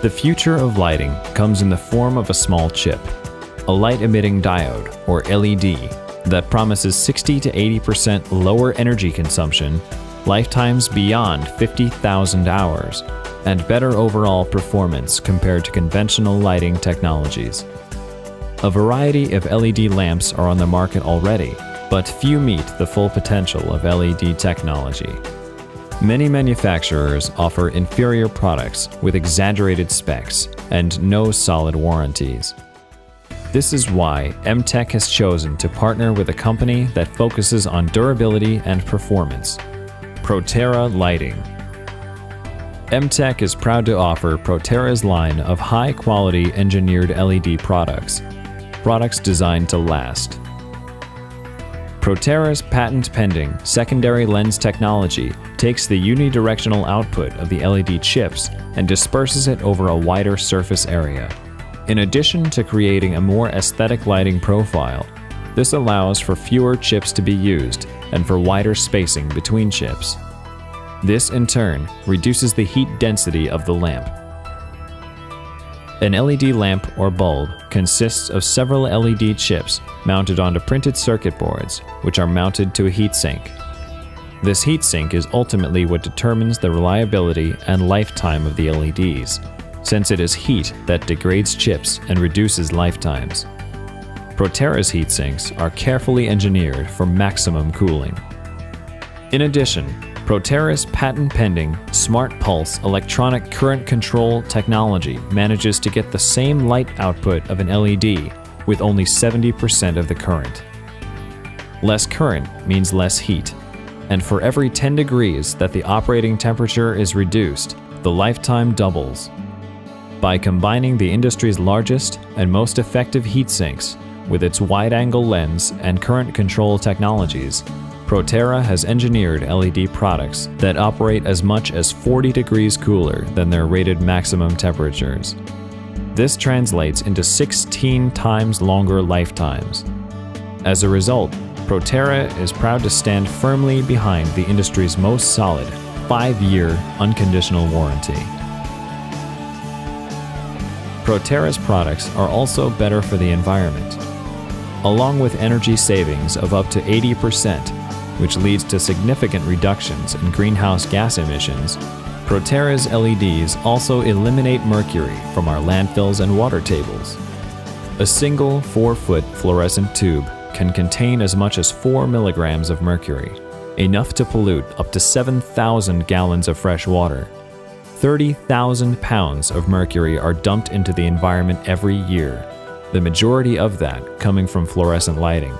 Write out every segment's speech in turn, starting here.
The future of lighting comes in the form of a small chip, a light-emitting diode, or LED, that promises 60 to 80% lower energy consumption, lifetimes beyond 50,000 hours, and better overall performance compared to conventional lighting technologies. A variety of LED lamps are on the market already, but few meet the full potential of LED technology. Many manufacturers offer inferior products with exaggerated specs and no solid warranties. This is why MTECH has chosen to partner with a company that focuses on durability and performance, ProTerra Lighting. MTECH is proud to offer ProTerra's line of high-quality engineered LED products designed to last. ProTerra's patent-pending secondary lens technology takes the unidirectional output of the LED chips and disperses it over a wider surface area. In addition to creating a more aesthetic lighting profile, this allows for fewer chips to be used and for wider spacing between chips. This, in turn, reduces the heat density of the lamp. An LED lamp or bulb consists of several LED chips mounted onto printed circuit boards, which are mounted to a heatsink. This heatsink is ultimately what determines the reliability and lifetime of the LEDs, since it is heat that degrades chips and reduces lifetimes. ProTerra's heatsinks are carefully engineered for maximum cooling. In addition, ProTerra's patent-pending Smart Pulse electronic current control technology manages to get the same light output of an LED with only 70% of the current. Less current means less heat, and for every 10 degrees that the operating temperature is reduced, the lifetime doubles. By combining the industry's largest and most effective heat sinks with its wide-angle lens and current control technologies, ProTerra has engineered LED products that operate as much as 40 degrees cooler than their rated maximum temperatures. This translates into 16 times longer lifetimes. As a result, ProTerra is proud to stand firmly behind the industry's most solid 5-year unconditional warranty. ProTerra's products are also better for the environment. Along with energy savings of up to 80%, which leads to significant reductions in greenhouse gas emissions, ProTerra's LEDs also eliminate mercury from our landfills and water tables. A single 4-foot fluorescent tube can contain as much as 4 milligrams of mercury, enough to pollute up to 7,000 gallons of fresh water. 30,000 pounds of mercury are dumped into the environment every year, the majority of that coming from fluorescent lighting.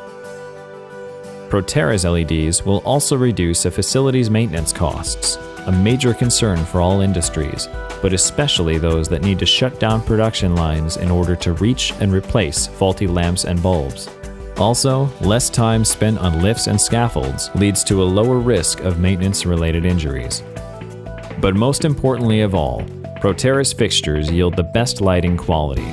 ProTerra's LEDs will also reduce a facility's maintenance costs, a major concern for all industries, but especially those that need to shut down production lines in order to reach and replace faulty lamps and bulbs. Also, less time spent on lifts and scaffolds leads to a lower risk of maintenance-related injuries. But most importantly of all, ProTerra's fixtures yield the best lighting quality,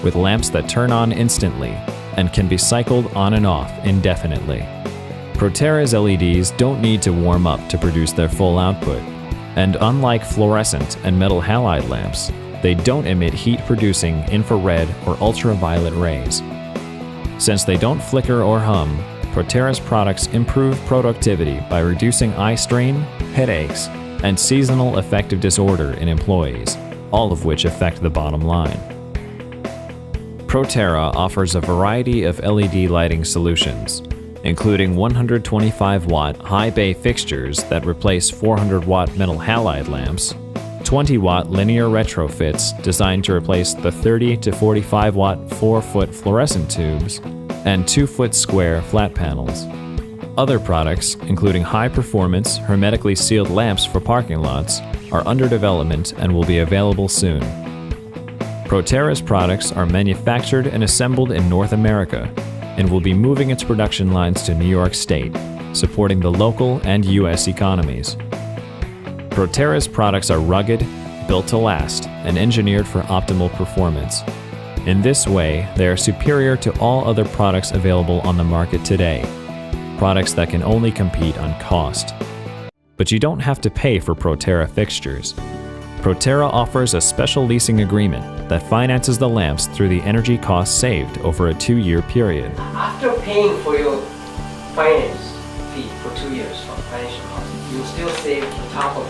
with lamps that turn on instantly and can be cycled on and off indefinitely. ProTerra's LEDs don't need to warm up to produce their full output, and unlike fluorescent and metal halide lamps, they don't emit heat-producing infrared or ultraviolet rays. Since they don't flicker or hum, ProTerra's products improve productivity by reducing eye strain, headaches, and seasonal affective disorder in employees, all of which affect the bottom line. ProTerra offers a variety of LED lighting solutions, including 125-watt high-bay fixtures that replace 400-watt metal halide lamps, 20-watt linear retrofits designed to replace the 30 to 45-watt 4-foot fluorescent tubes, and 2-foot square flat panels. Other products, including high-performance, hermetically sealed lamps for parking lots, are under development and will be available soon. ProTerra's products are manufactured and assembled in North America, and will be moving its production lines to New York State, supporting the local and U.S. economies. ProTerra's products are rugged, built to last, and engineered for optimal performance. In this way, they are superior to all other products available on the market today, products that can only compete on cost. But you don't have to pay for ProTerra fixtures. ProTerra offers a special leasing agreement that finances the lamps through the energy costs saved over a 2-year period. After paying for your finance fee for 2 years for financial costs, you still save on top of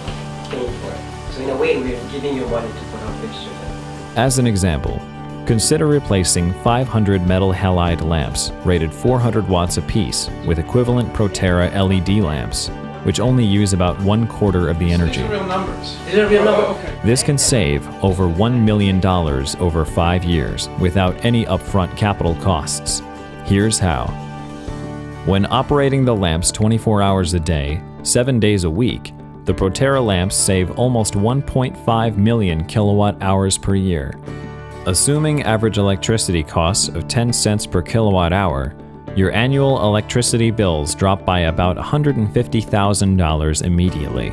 paying for it. So in a way, we're giving you money to put on fixtures in. As an example, consider replacing 500 metal halide lamps rated 400 watts apiece with equivalent ProTerra LED lamps, which only use about 1/4 of the energy. These are real numbers. These are real numbers. Okay. This can save over $1 million over 5 years without any upfront capital costs. Here's how. When operating the lamps 24 hours a day, 7 days a week, the ProTerra lamps save almost 1.5 million kilowatt hours per year. Assuming average electricity costs of 10 cents per kilowatt hour, your annual electricity bills drop by about $150,000 immediately.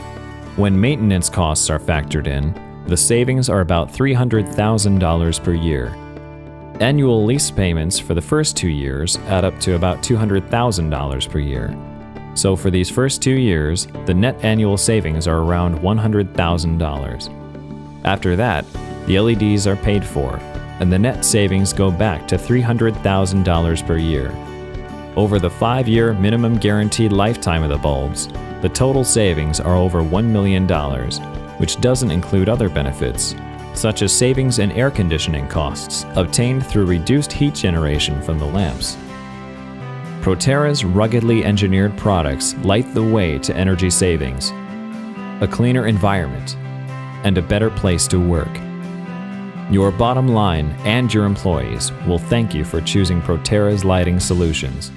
When maintenance costs are factored in, the savings are about $300,000 per year. Annual lease payments for the first 2 years add up to about $200,000 per year. So for these first 2 years, the net annual savings are around $100,000. After that, the LEDs are paid for, and the net savings go back to $300,000 per year. Over the 5-year minimum guaranteed lifetime of the bulbs, the total savings are over $1 million, which doesn't include other benefits, such as savings in air conditioning costs obtained through reduced heat generation from the lamps. ProTerra's ruggedly engineered products light the way to energy savings, a cleaner environment, and a better place to work. Your bottom line and your employees will thank you for choosing ProTerra's lighting solutions.